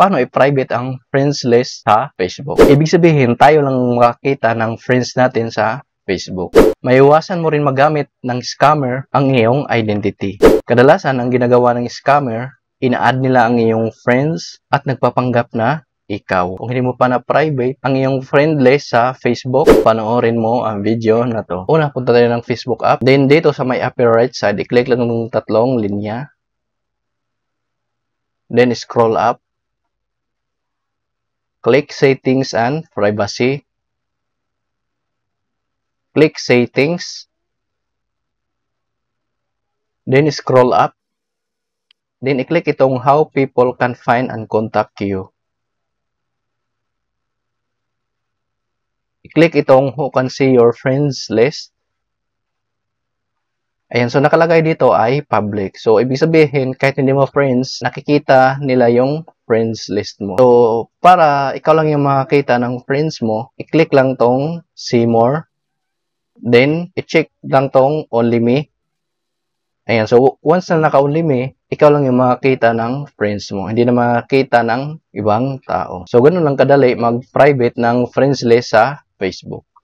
paano i-private ang friends list sa Facebook. Ibig sabihin, tayo lang makakita ng friends natin sa Facebook. Maiwasan mo rin magamit ng scammer ang iyong identity. Kadalasan, ang ginagawa ng scammer, ina-add nila ang iyong friends at nagpapanggap na ikaw. Kung hindi mo pa na-private ang iyong friend list sa Facebook, panoorin mo ang video na to. Una, punta tayo ng Facebook app. Then, dito sa may upper right side, i-click lang ng tatlong linya. Then, scroll up. Click Settings and Privacy. Click Settings. Then, scroll up. Then, i-click itong How People Can Find and Contact You. I-click itong Who Can See Your Friends List. Ayan, so nakalagay dito ay public. So, ibig sabihin, kahit hindi mo friends, nakikita nila yung friends list mo. So, para ikaw lang yung makakita ng friends mo, i-click lang tong See More. Then, i-check lang tong Only Me. Ayan, so once na naka-only me, ikaw lang yung makakita ng friends mo. Hindi na makakita ng ibang tao. So, ganun lang kadali mag-private ng friends list sa Facebook.